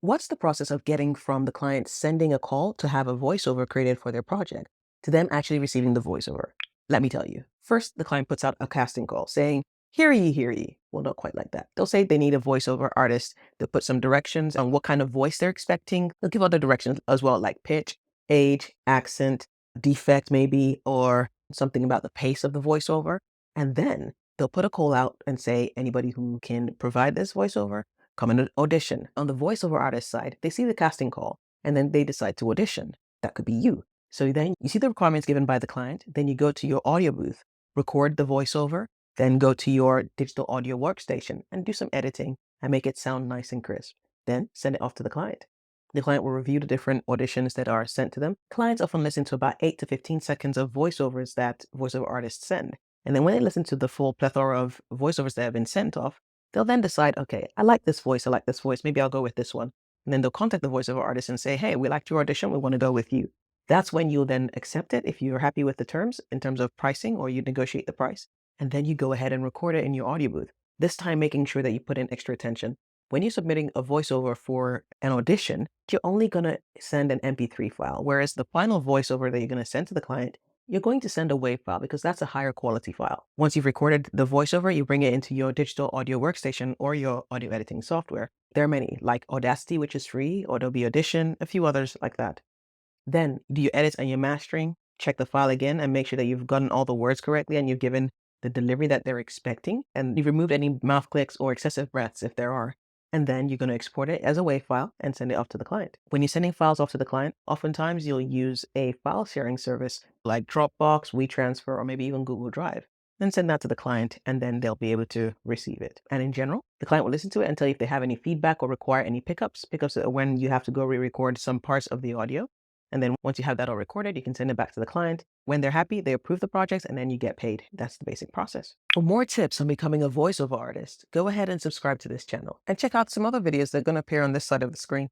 What's the process of getting from the client sending a call to have a voiceover created for their project to them actually receiving the voiceover? Let me tell you. First, the client puts out a casting call saying, hear ye, hear ye. Well, not quite like that. They'll say they need a voiceover artist. They'll put some directions on what kind of voice they're expecting. They'll give other directions as well, like pitch, age, accent, defect maybe, or something about the pace of the voiceover. And then they'll put a call out and say, anybody who can provide this voiceover, come and audition. On the voiceover artist side, they see the casting call and then they decide to audition. That could be you. So then you see the requirements given by the client, then you go to your audio booth, record the voiceover, then go to your digital audio workstation and do some editing and make it sound nice and crisp. Then send it off to the client. The client will review the different auditions that are sent to them. Clients often listen to about 8 to 15 seconds of voiceovers that voiceover artists send. And then when they listen to the full plethora of voiceovers that have been sent off, they'll then decide, okay, I like this voice, maybe I'll go with this one. And then they'll contact the voiceover artist and say, hey, we liked your audition, we want to go with you. That's when you'll then accept it if you're happy with the terms in terms of pricing or you negotiate the price. And then you go ahead and record it in your audio booth, this time making sure that you put in extra attention. When you're submitting a voiceover for an audition, you're only going to send an MP3 file, whereas the final voiceover that you're going to send to the client, you're going to send a WAV file because that's a higher quality file. Once you've recorded the voiceover, you bring it into your digital audio workstation or your audio editing software. There are many, like Audacity, which is free, or Adobe Audition, a few others like that. Then do your edits and your mastering, check the file again and make sure that you've gotten all the words correctly and you've given the delivery that they're expecting and you've removed any mouth clicks or excessive breaths if there are. And then you're going to export it as a WAV file and send it off to the client. When you're sending files off to the client, oftentimes you'll use a file sharing service like Dropbox, WeTransfer, or maybe even Google Drive. Then send that to the client and then they'll be able to receive it. And in general, the client will listen to it and tell you if they have any feedback or require any pickups. Pickups are when you have to go re-record some parts of the audio. And then once you have that all recorded, you can send it back to the client. When they're happy, they approve the projects and then you get paid. That's the basic process. For more tips on becoming a voiceover artist, go ahead and subscribe to this channel and check out some other videos that are going to appear on this side of the screen.